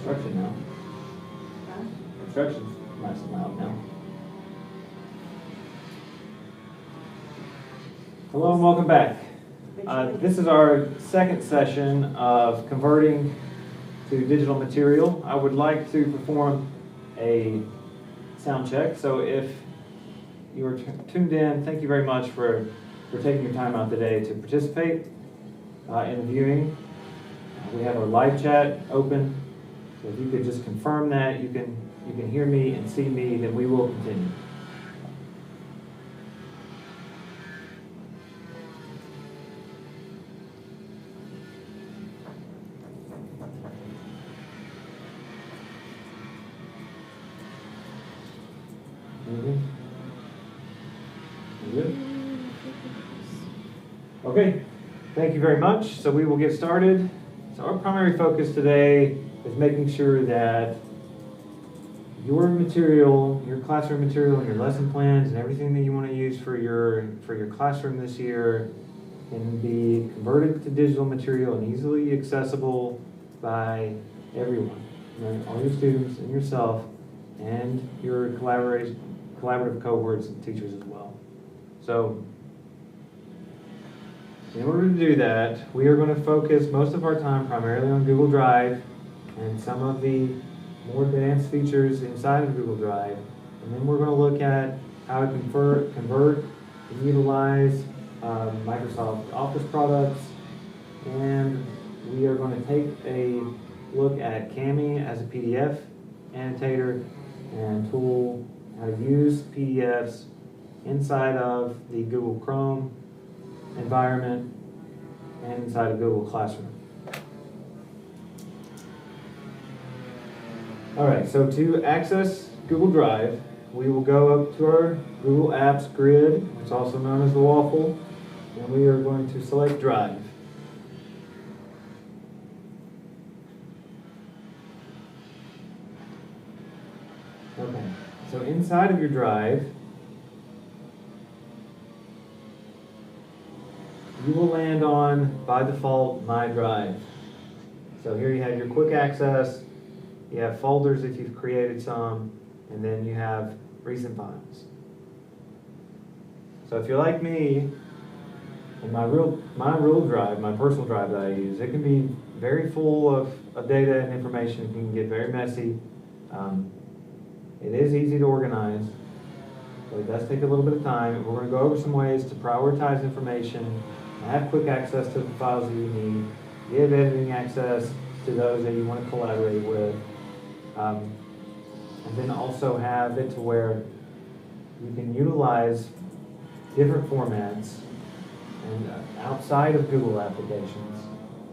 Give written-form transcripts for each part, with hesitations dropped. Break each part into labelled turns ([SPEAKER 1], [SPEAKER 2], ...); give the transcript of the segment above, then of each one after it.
[SPEAKER 1] construction now.
[SPEAKER 2] Huh?
[SPEAKER 1] Construction's nice and loud now. Hello and welcome back. This is our second session of converting to digital material. I would like to perform a sound check. So if you are tuned in, thank you very much for taking your time out today to participate in the viewing. We have our live chat open. So if you could just confirm that you can hear me and see me, then we will continue. Good? Okay, thank you very much. So we will get started. So our primary focus today is making sure that your material, your classroom material and your lesson plans and everything that you want to use for your classroom this year can be converted to digital material and easily accessible by everyone, right? All your students and yourself and your collaborative cohorts and teachers as well. So in order to do that, we are going to focus most of our time primarily on Google Drive and some of the more advanced features inside of Google Drive. And then we're going to look at how to convert and utilize Microsoft Office products. And we are going to take a look at Kami as a PDF annotator and tool, how to use PDFs inside of the Google Chrome environment and inside of Google Classroom. All right, so to access Google Drive, we will go up to our Google Apps grid, which is also known as the waffle, and we are going to select Drive. Okay, so inside of your Drive, you will land on, by default, My Drive. So here you have your quick access, you have folders if you've created some, and then you have recent files. So if you're like me, and my real drive, my personal drive that I use, it can be very full of data and information. It can get very messy. It is easy to organize, but it does take a little bit of time. We're going to go over some ways to prioritize information, have quick access to the files that you need, give editing access to those that you want to collaborate with, and then also have it to where you can utilize different formats and outside of Google applications,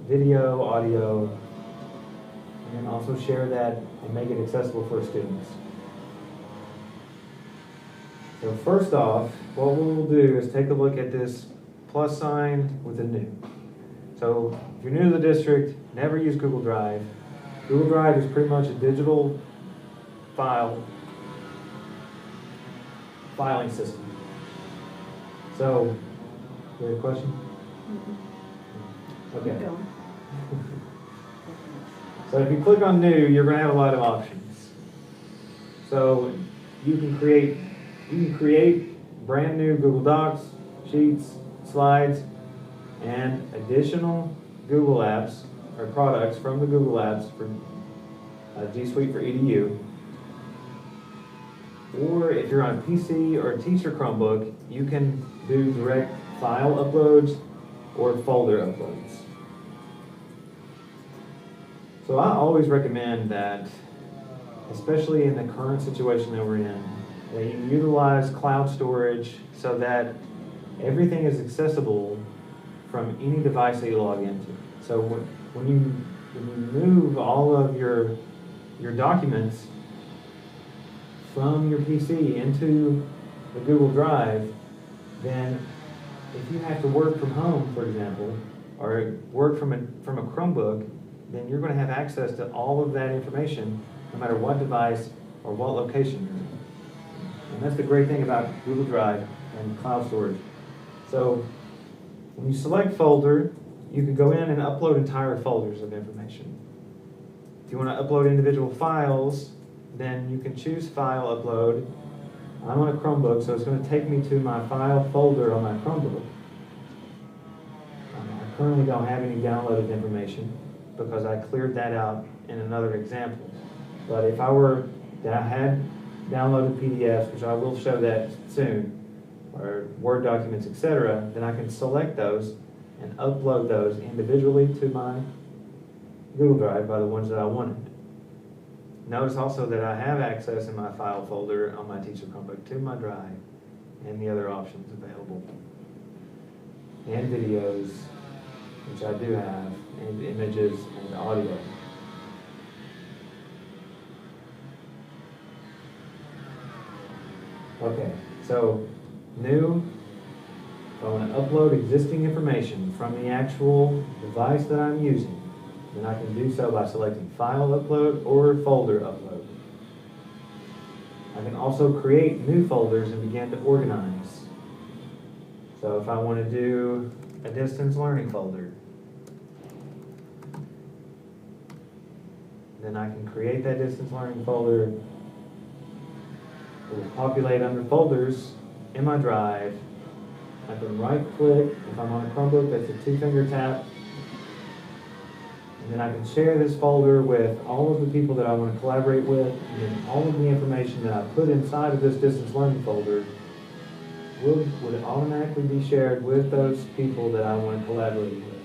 [SPEAKER 1] video, audio, and then also share that and make it accessible for students. So first off, what we will do is take a look at this plus sign with a new. So if you're new to the district, never use Google Drive. Google Drive is pretty much a digital filing system. So, you have a question?
[SPEAKER 2] Mm-hmm.
[SPEAKER 1] Okay. So if you click on new, you're going to have a lot of options. So you can create brand new Google Docs, Sheets, Slides, and additional Google apps or products from the Google apps for G Suite for EDU. Or if you're on a PC or a teacher Chromebook, you can do direct file uploads or folder uploads. So I always recommend that, especially in the current situation that we're in, that you utilize cloud storage so that everything is accessible from any device that you log into. So when you move all of your documents from your PC into the Google Drive, then if you have to work from home, for example, or work from a Chromebook, then you're going to have access to all of that information no matter what device or what location you're in. And that's the great thing about Google Drive and cloud storage. So when you select folder, you can go in and upload entire folders of information. If you want to upload individual files, then you can choose File Upload. I'm on a Chromebook, so it's going to take me to my file folder on my Chromebook. I currently don't have any downloaded information because I cleared that out in another example. But if I had downloaded PDFs, which I will show that soon, or Word documents, etc., then I can select those and upload those individually to my Google Drive by the ones that I wanted. Notice also that I have access in my file folder on my Teacher Chromebook to my drive and the other options available, and videos, which I do have, and images and audio. Okay, so new, if I want to upload existing information from the actual device that I'm using, then I can do so by selecting File Upload or Folder Upload. I can also create new folders and begin to organize. So if I want to do a distance learning folder, then I can create that distance learning folder. It will populate under folders in my drive. I can right click. If I'm on a Chromebook, that's a 2-finger tap. And then I can share this folder with all of the people that I want to collaborate with, and then all of the information that I put inside of this distance learning folder would automatically be shared with those people that I want to collaborate with.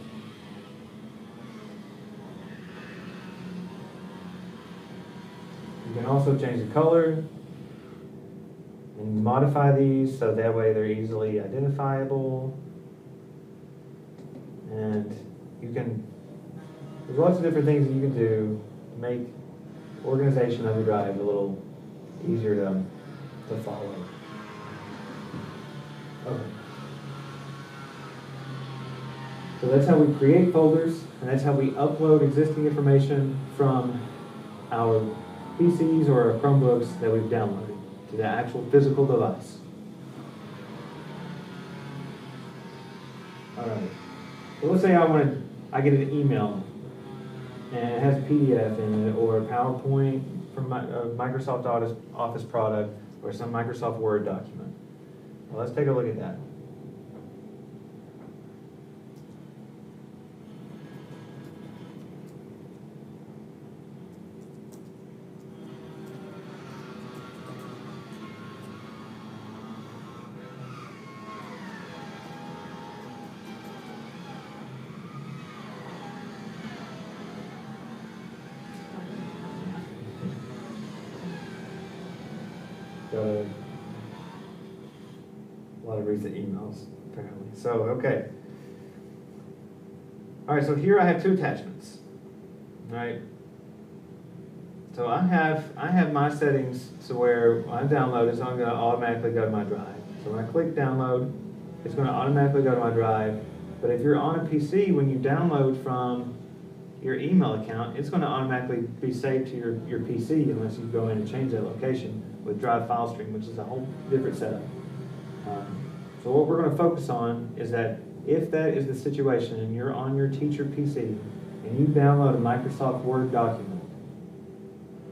[SPEAKER 1] You can also change the color and modify these so that way they're easily identifiable. And there's lots of different things that you can do to make organization of your drive a little easier to follow. Okay. So that's how we create folders, and that's how we upload existing information from our PCs or our Chromebooks that we've downloaded to the actual physical device. All right. So let's say I get an email and it has a PDF in it, or a PowerPoint from a Microsoft Office product, or some Microsoft Word document. Well, let's take a look at that. Got a lot of recent emails, apparently. So, okay. All right, so here I have 2 attachments. All right. So I have my settings so where when I download, it's not going to automatically go to my drive. So when I click download, it's going to automatically go to my drive. But if you're on a PC, when you download from your email account, it's going to automatically be saved to your PC unless you go in and change that location with Drive File Stream, which is a whole different setup. So what we're going to focus on is that if that is the situation and you're on your teacher PC and you download a Microsoft Word document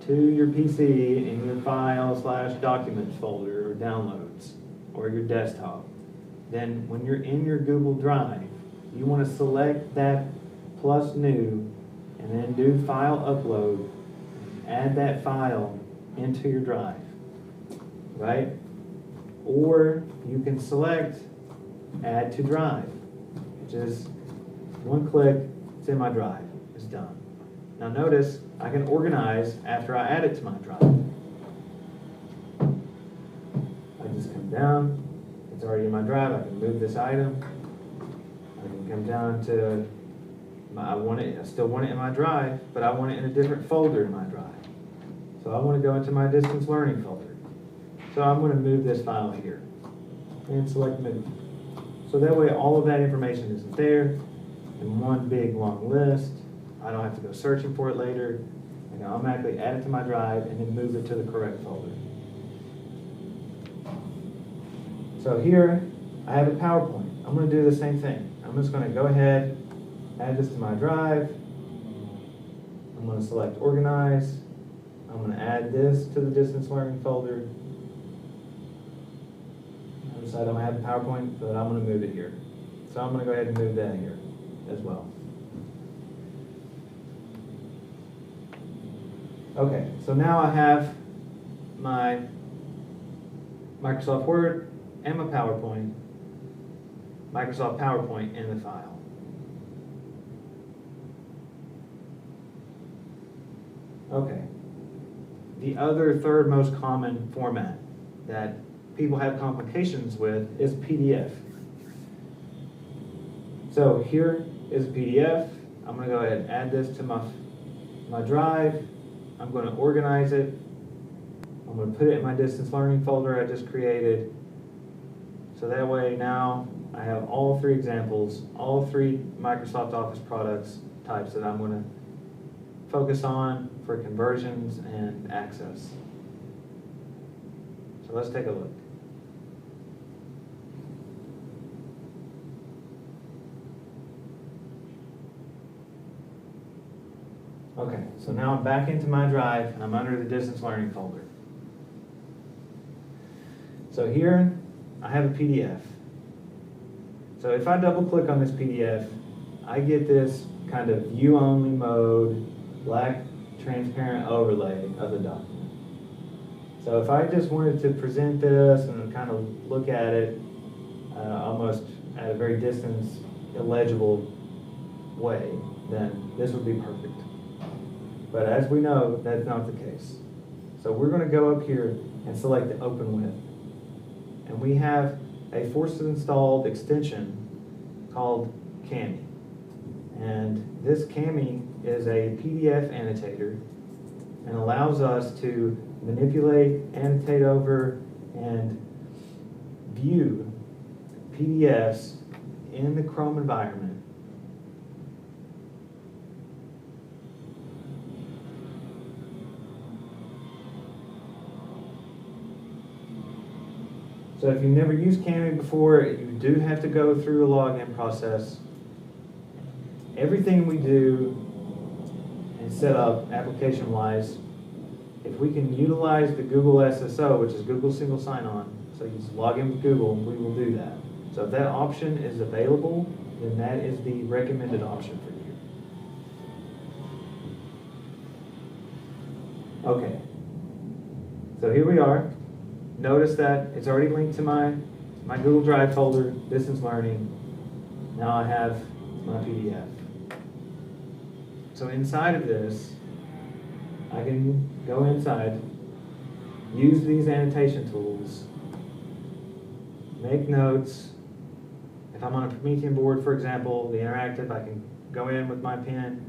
[SPEAKER 1] to your PC in your File/Documents folder or Downloads or your desktop, then when you're in your Google Drive, you want to select that plus new and then do File Upload, add that file into your drive, right? Or you can select Add to Drive, which is one click, it's in my drive, it's done. Now notice, I can organize after I add it to my drive. I just come down, it's already in my drive, I can move this item. I can come down to, I still want it in my drive, but I want it in a different folder in my drive. So I want to go into my distance learning folder. So I'm going to move this file here and select move. So that way all of that information isn't there in one big long list. I don't have to go searching for it later. I can automatically add it to my drive and then move it to the correct folder. So here I have a PowerPoint. I'm going to do the same thing. I'm just going to go ahead, add this to my drive. I'm going to select Organize. I'm going to add this to the distance learning folder. I decided I'm going to have the PowerPoint, but I'm going to move it here. So I'm going to go ahead and move that here as well. Okay, so now I have my Microsoft Word and my Microsoft PowerPoint in the file. Okay. The other third most common format that people have complications with is PDF. So here is a PDF. I'm going to go ahead and add this to my drive. I'm going to organize it. I'm going to put it in my distance learning folder I just created. So that way now I have all three examples, all three Microsoft Office products types that I'm going to focus on for conversions and access. So let's take a look. Okay, so now I'm back into my drive and I'm under the distance learning folder. So here I have a PDF. So if I double click on this PDF, I get this kind of view only mode, black transparent overlay of the document. So if I just wanted to present this and kind of look at it almost at a very distance, illegible way, then this would be perfect. But as we know, that's not the case. So we're going to go up here and select the Open With. And we have a force installed extension called Kami. And this Kami is a PDF annotator and allows us to manipulate, annotate over, and view PDFs in the Chrome environment. So if you've never used Kami before, you do have to go through a login process. Everything we do and set up application-wise, if we can utilize the Google SSO, which is Google Single Sign-On, so you just log in with Google, we will do that. So if that option is available, then that is the recommended option for you. Okay, so here we are. Notice that it's already linked to my Google Drive folder, Distance Learning. Now I have my PDF. So inside of this, I can go inside, use these annotation tools, make notes. If I'm on a Promethean board, for example, the interactive, I can go in with my pen,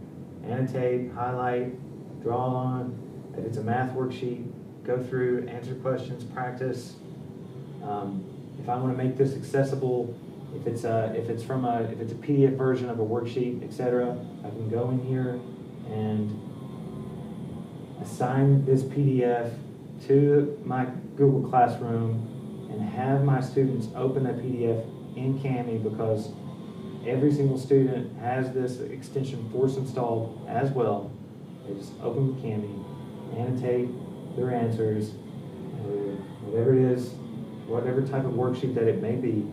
[SPEAKER 1] annotate, highlight, draw on. If it's a math worksheet, go through, answer questions, practice. If I want to make this accessible, if it's a PDF version of a worksheet, etc., I can go in here and assign this PDF to my Google Classroom and have my students open that PDF in Kami, because every single student has this extension force installed as well. They just open Kami, annotate their answers, whatever it is, whatever type of worksheet that it may be,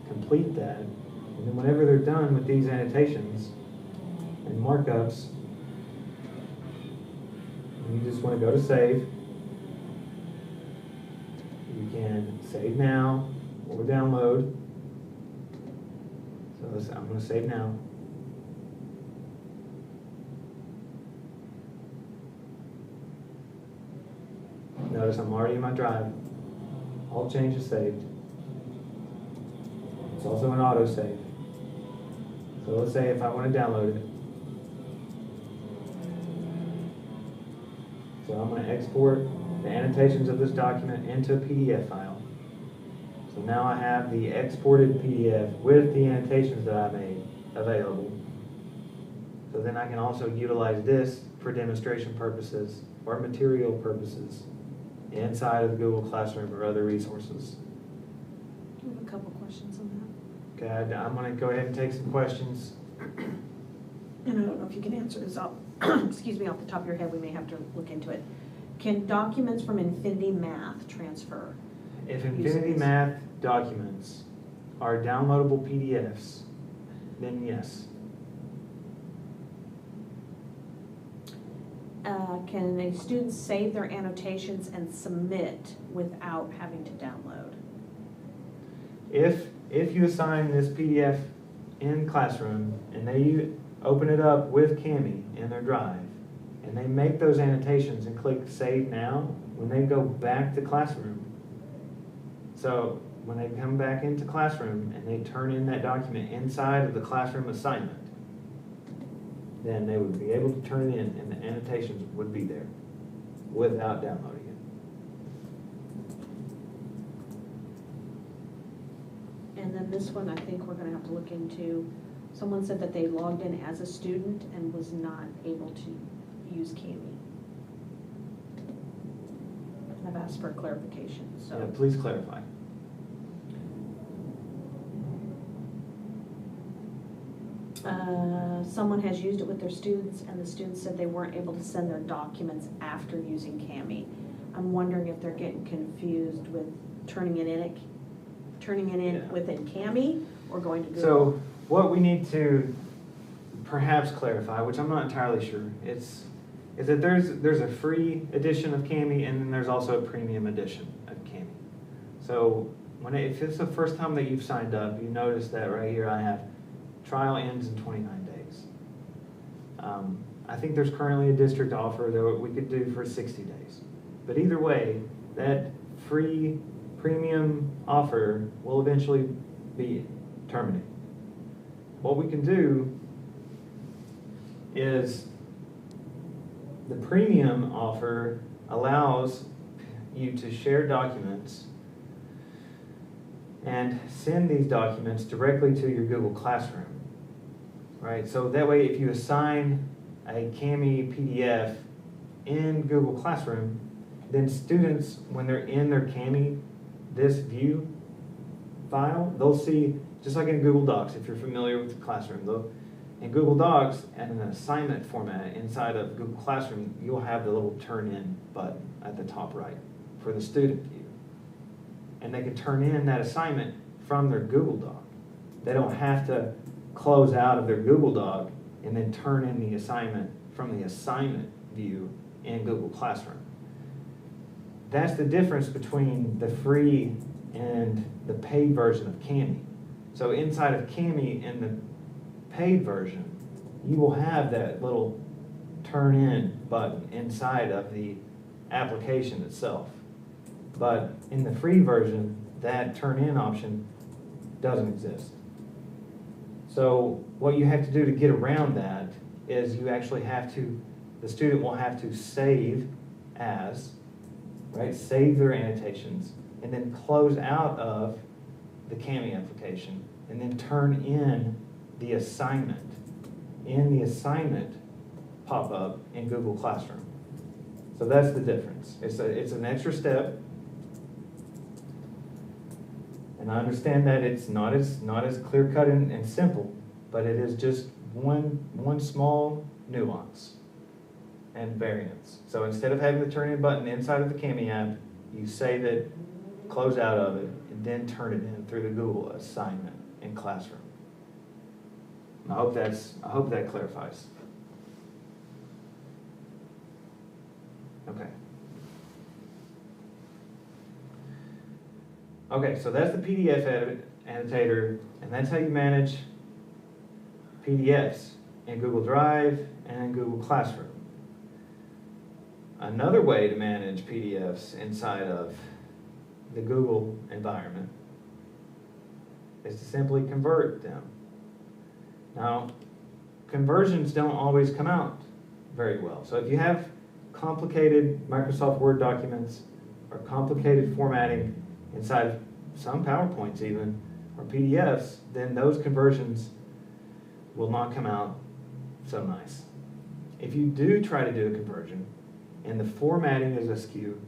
[SPEAKER 1] complete that, and then whenever they're done with these annotations and markups, you just want to go to save. You can save now or download. So I'm going to save now. Notice I'm already in my drive. All changes saved. It's also an autosave. So let's say if I want to download it. So I'm going to export the annotations of this document into a PDF file. So now I have the exported PDF with the annotations that I made available. So then I can also utilize this for demonstration purposes or material purposes inside of the Google Classroom or other resources.
[SPEAKER 2] I have a couple questions on that.
[SPEAKER 1] Okay, I'm going to go ahead and take some questions.
[SPEAKER 2] and I don't know if you can answer this off, excuse me, off the top of your head, we may have to look into it. Can documents from Infinity Math transfer?
[SPEAKER 1] If
[SPEAKER 2] using
[SPEAKER 1] Infinity
[SPEAKER 2] this?
[SPEAKER 1] Math documents are downloadable PDFs, then yes.
[SPEAKER 2] Can a student save their annotations and submit without having to download?
[SPEAKER 1] If you assign this PDF in Classroom and they open it up with Kami in their drive and they make those annotations and click Save Now, when they go back to Classroom, so when they come back into Classroom and they turn in that document inside of the Classroom assignment, then they would be able to turn it in and the annotations would be there without downloading it.
[SPEAKER 2] And then this one, I think we're gonna have to look into. Someone said that they logged in as a student and was not able to use Kami. I've asked for clarification, so.
[SPEAKER 1] Yeah, please clarify.
[SPEAKER 2] Someone has used it with their students, and the students said they weren't able to send their documents after using Kami. I'm wondering if they're getting confused with turning it in
[SPEAKER 1] Yeah.
[SPEAKER 2] within Kami or going to Google.
[SPEAKER 1] So what we need to perhaps clarify, which I'm not entirely sure, is that there's a free edition of Kami and then there's also a premium edition of Kami. So if it's the first time that you've signed up, you notice that right here I have trial ends in 29 days. I think there's currently a district offer that we could do for 60 days. But either way, that free premium offer will eventually be terminated. What we can do is the premium offer allows you to share documents and send these documents directly to your Google Classroom, right? So that way, if you assign a Kami PDF in Google Classroom, then students, when they're in their Kami, this view file, they'll see, just like in Google Docs, if you're familiar with the Classroom, in Google Docs and an assignment format inside of Google Classroom, you'll have the little turn in button at the top right for the student view. And they can turn in that assignment from their Google Doc. They don't have to close out of their Google Doc and then turn in the assignment from the assignment view in Google Classroom. That's the difference between the free and the paid version of Kami. So inside of Kami in the paid version, you will have that little turn in button inside of the application itself. But in the free version, that turn in option doesn't exist. So what you have to do to get around that is you actually have to, the student will have to save as, right? Save their annotations and then close out of the Kami application and then turn in the assignment pop-up in Google Classroom. So that's the difference. It's an extra step. And I understand that it's not as clear-cut and simple, but it is just one small nuance and variance. So instead of having the turn-in button inside of the Kami app, you save it, close out of it, and then turn it in through the Google assignment in Classroom. I hope that clarifies. Okay. Okay, so that's the PDF annotator, and that's how you manage PDFs in Google Drive and in Google Classroom. Another way to manage PDFs inside of the Google environment is to simply convert them. Now, conversions don't always come out very well. So if you have complicated Microsoft Word documents or complicated formatting inside of some PowerPoints even, or PDFs, then those conversions will not come out so nice. If you do try to do a conversion and the formatting is askew,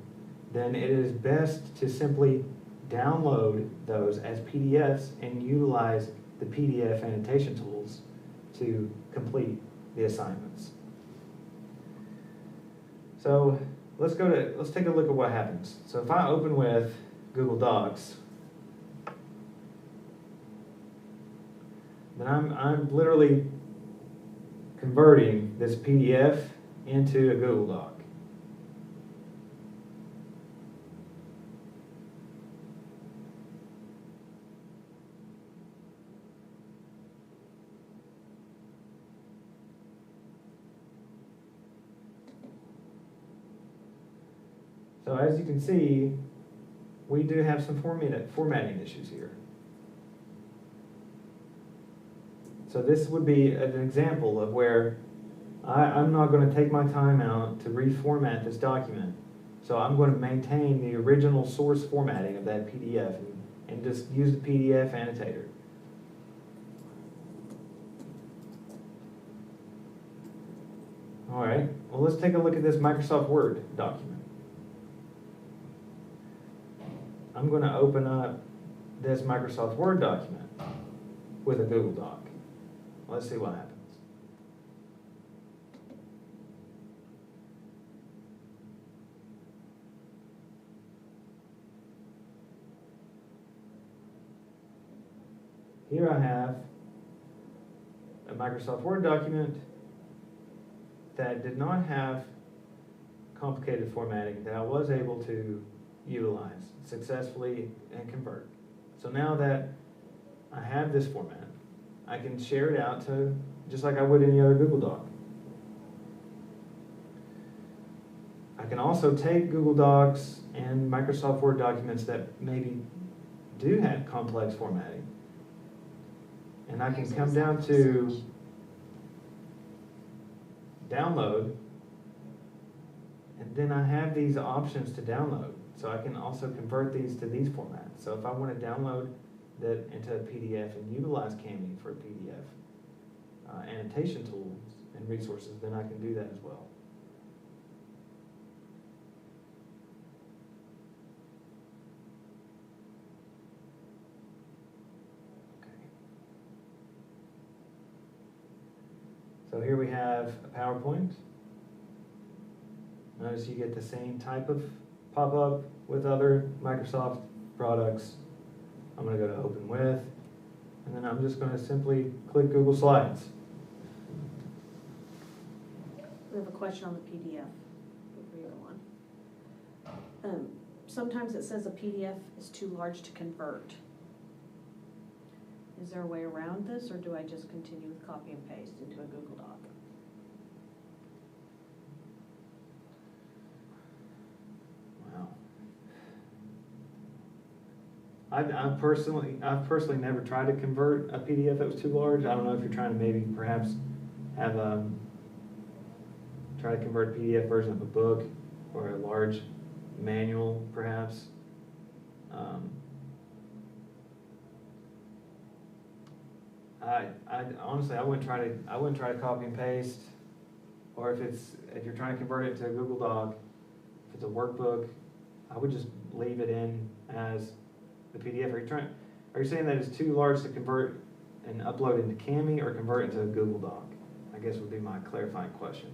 [SPEAKER 1] then it is best to simply download those as PDFs and utilize the PDF annotation tools to complete the assignments. So let's take a look at what happens. So if I open with Google Docs, then I'm literally converting this PDF into a Google Doc. So as you can see, we do have some formatting issues here. So this would be an example of where I'm not going to take my time out to reformat this document. So I'm going to maintain the original source formatting of that PDF and just use the PDF annotator. All right, well, let's take a look at this Microsoft Word document. I'm going to open up this Microsoft Word document with a Google Doc. Let's see what happens. Here I have a Microsoft Word document that did not have complicated formatting that I was able to utilize successfully and convert. So now that I have this format, I can share it out to just like I would any other Google Doc. I can also take Google Docs and Microsoft Word documents that maybe do have complex formatting, and I can come down to download, and then I have these options to download. So I can also convert these to these formats. So if I want to download that into a PDF and utilize Kami for a PDF annotation tools and resources, then I can do that as well. Okay. So here we have a PowerPoint. Notice you get the same type of pop-up with other Microsoft products. I'm going to go to Open With, and then I'm just going to simply click Google Slides.
[SPEAKER 2] We have a question on the PDF before you go on. Sometimes it says a PDF is too large to convert. Is there a way around this, or do I just continue with copy and paste into a Google Doc?
[SPEAKER 1] I've personally never tried to convert a PDF that was too large. I don't know if you're trying to maybe perhaps have try to convert a PDF version of a book or a large manual, perhaps. I honestly, I wouldn't try to copy and paste, or if you're trying to convert it to a Google Doc, if it's a workbook, I would just leave it in as the PDF. Are you saying that it's too large to convert and upload into Kami, or convert into a Google Doc? I guess would be my clarifying question.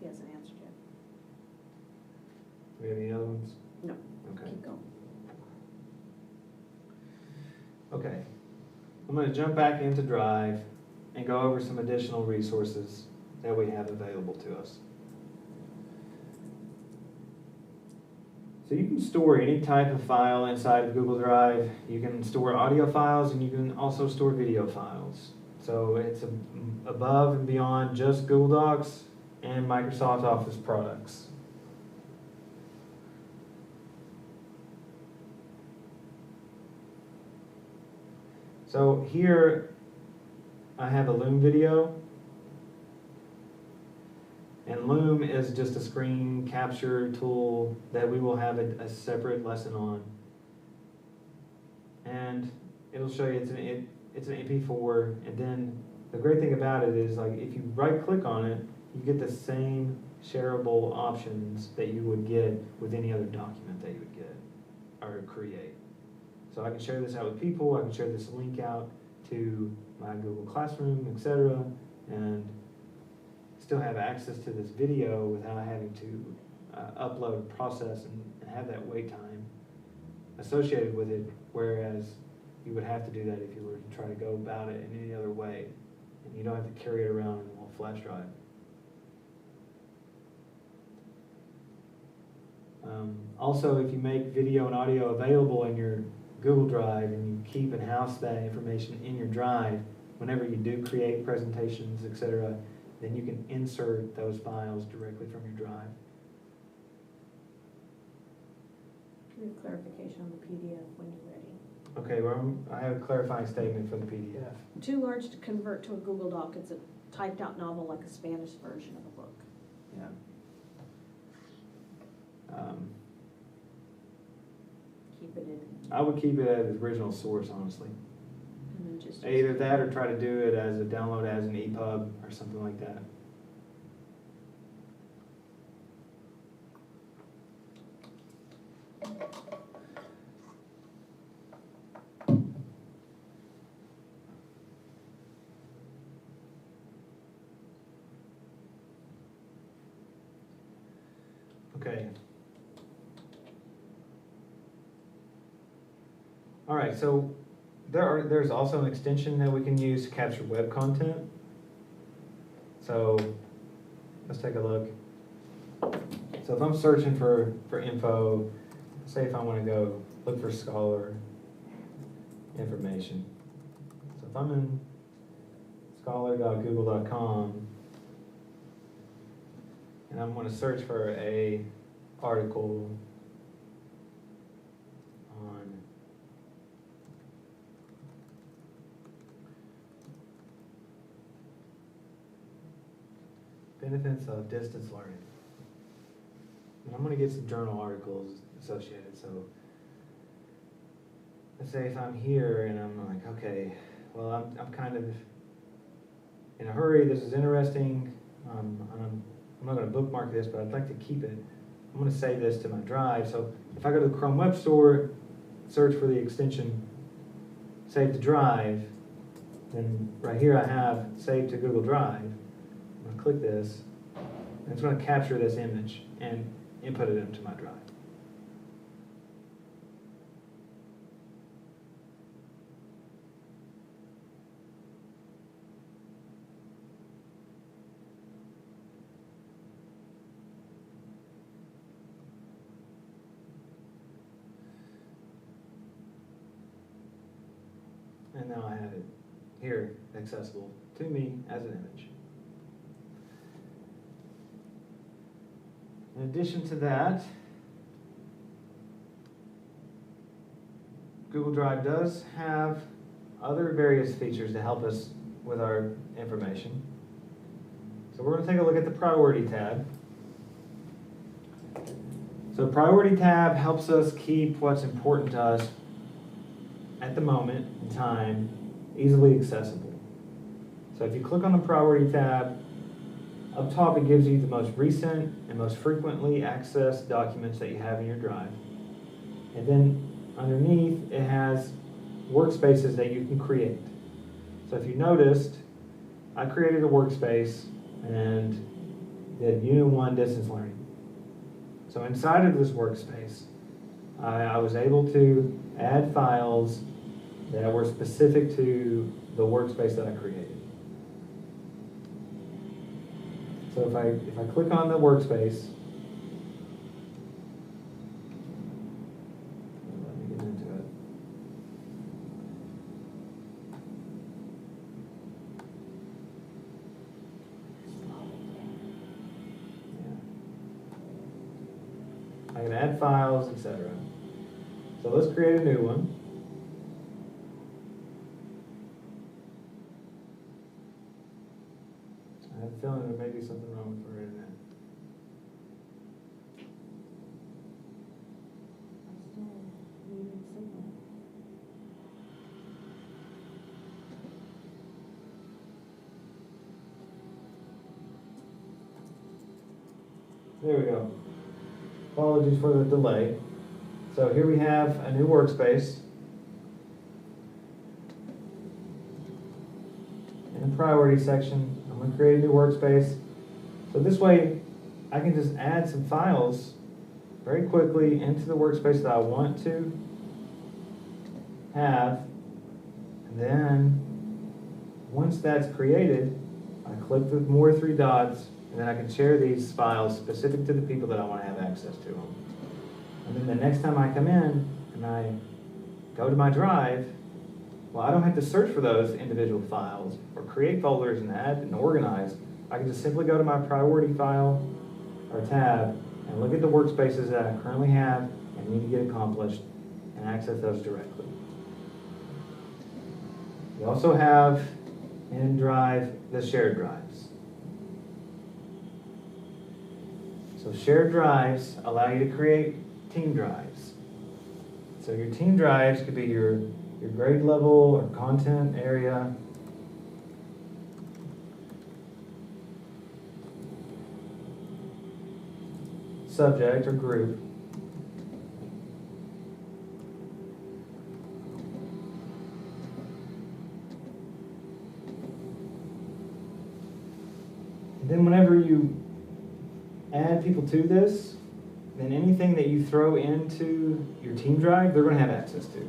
[SPEAKER 2] He hasn't answered yet.
[SPEAKER 1] Do we have any other ones?
[SPEAKER 2] No.
[SPEAKER 1] Okay.
[SPEAKER 2] Keep going.
[SPEAKER 1] Okay. I'm going to jump back into Drive and go over some additional resources that we have available to us. So you can store any type of file inside of Google Drive. You can store audio files, and you can also store video files. So it's above and beyond just Google Docs and Microsoft Office products. So here I have a Loom video. And Loom is just a screen capture tool that we will have a separate lesson on. And it'll show you it's an MP4, and then the great thing about it is, like, if you right click on it, you get the same shareable options that you would get with any other document that you would get or create. So I can share this out with people, I can share this link out to my my Google Classroom, etc., and still have access to this video without having to upload, process, and have that wait time associated with it, whereas you would have to do that if you were to try to go about it in any other way, and you don't have to carry it around in a little flash drive. Also, if you make video and audio available in your Google Drive and you keep and house that information in your drive, whenever you do create presentations, etc., then you can insert those files directly from your drive.
[SPEAKER 2] Give me clarification on the PDF when you're ready.
[SPEAKER 1] Okay, well, I have a clarifying statement for the PDF.
[SPEAKER 2] Too large to convert to a Google Doc. It's a typed out novel like a Spanish version of a book.
[SPEAKER 1] Yeah.
[SPEAKER 2] Keep it in,
[SPEAKER 1] I would keep it at its original source, honestly.
[SPEAKER 2] and then just.
[SPEAKER 1] Either that or try to do it as a download as an EPUB or something like that. Okay. All right, so there's also an extension that we can use to capture web content. So let's take a look. So if I'm searching for info, say if I want to go look for Scholar information. So if I'm in scholar.google.com and I'm going to search for a article on benefits of distance learning. And I'm going to get some journal articles associated. So let's say if I'm here and I'm like, okay, well, I'm kind of in a hurry. This is interesting. I'm not going to bookmark this, but I'd like to keep it. I'm going to save this to my drive. So if I go to the Chrome Web Store, search for the extension Save to Drive, then right here I have Save to Google Drive. I'm going to click this, and it's going to capture this image and input it into my drive. And now I have it here accessible to me as an image. In addition to that, Google Drive does have other various features to help us with our information. So we're going to take a look at the Priority tab. So Priority tab helps us keep what's important to us at the moment in time easily accessible. So if you click on the Priority tab, up top it gives you the most recent and most frequently accessed documents that you have in your drive. And then underneath it has workspaces that you can create. So if you noticed, I created a workspace and did Unit 1 distance learning. So inside of this workspace, I was able to add files that were specific to the workspace that I created. So if I click on the workspace, let me get into it. I can add files, etc. So let's create a new one. I have a feeling there may be something wrong with our internet.
[SPEAKER 2] I still need signal.
[SPEAKER 1] There we go. Apologies for the delay. So here we have a new workspace. priority section. I'm going to create a new workspace. So this way, I can just add some files very quickly into the workspace that I want to have. And then, once that's created, I click the more three dots, and then I can share these files specific to the people that I want to have access to them. And then the next time I come in and I go to my drive, well, I don't have to search for those individual files or create folders and add and organize. I can just simply go to my priority file or tab and look at the workspaces that I currently have and need to get accomplished and access those directly. We also have in Drive the shared drives. So shared drives allow you to create team drives. So your team drives could be your grade level or content area. Subject or group. And then whenever you add people to this, then anything that you throw into your team drive, they're going to have access to.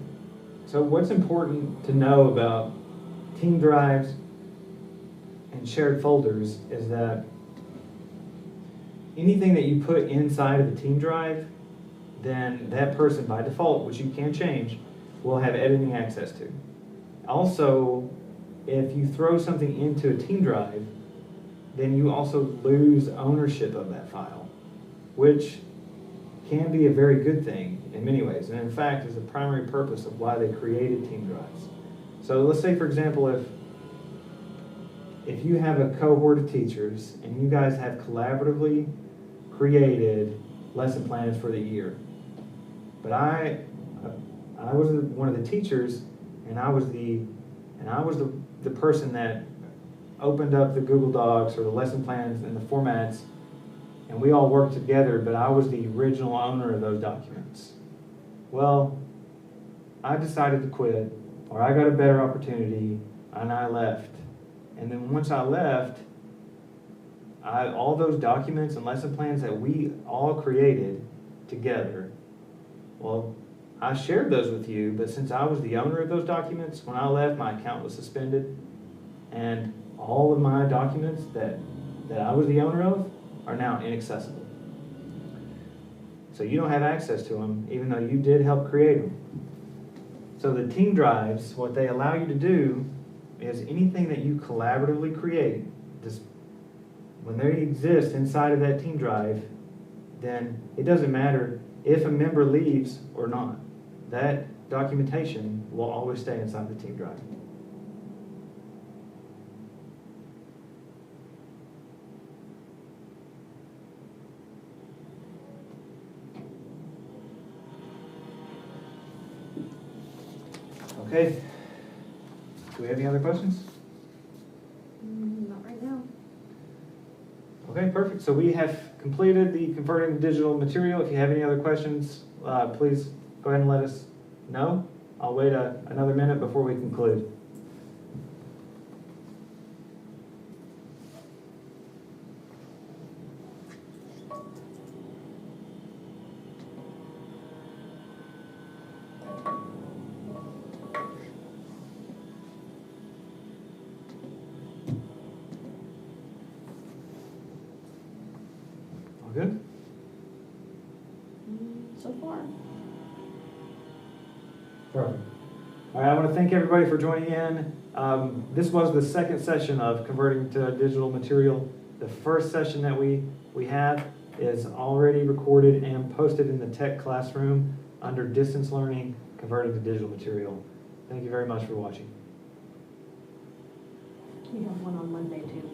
[SPEAKER 1] So what's important to know about team drives and shared folders is that anything that you put inside of the team drive, then that person by default, which you can change, will have editing access to. Also, if you throw something into a team drive, then you also lose ownership of that file, which can be a very good thing in many ways, and in fact is the primary purpose of why they created team drives. So let's say, for example, if you have a cohort of teachers and you guys have collaboratively created lesson plans for the year, but I was one of the teachers, and I was the person that opened up the Google Docs or the lesson plans and the formats, and we all worked together, but I was the original owner of those documents. Well, I decided to quit, or I got a better opportunity, and I left. And then once I left, all those documents and lesson plans that we all created together, well, I shared those with you, but since I was the owner of those documents, when I left, my account was suspended, and all of my documents that I was the owner of are now inaccessible. So you don't have access to them, even though you did help create them. So the team drives, what they allow you to do is anything that you collaboratively create, just when they exist inside of that team drive, then it doesn't matter if a member leaves or not. That documentation will always stay inside the team drive. Okay. Do we have any other questions?
[SPEAKER 2] Not right now.
[SPEAKER 1] Okay, perfect. So we have completed the converting to digital material. If you have any other questions, please go ahead and let us know. I'll wait another minute before we conclude. All good?
[SPEAKER 2] So far.
[SPEAKER 1] Perfect. All right, I want to thank everybody for joining in. This was the second session of converting to digital material. The first session that we have is already recorded and posted in the Tech Classroom under Distance Learning, Converting to Digital Material. Thank you very much for watching.
[SPEAKER 2] We have one on Monday too.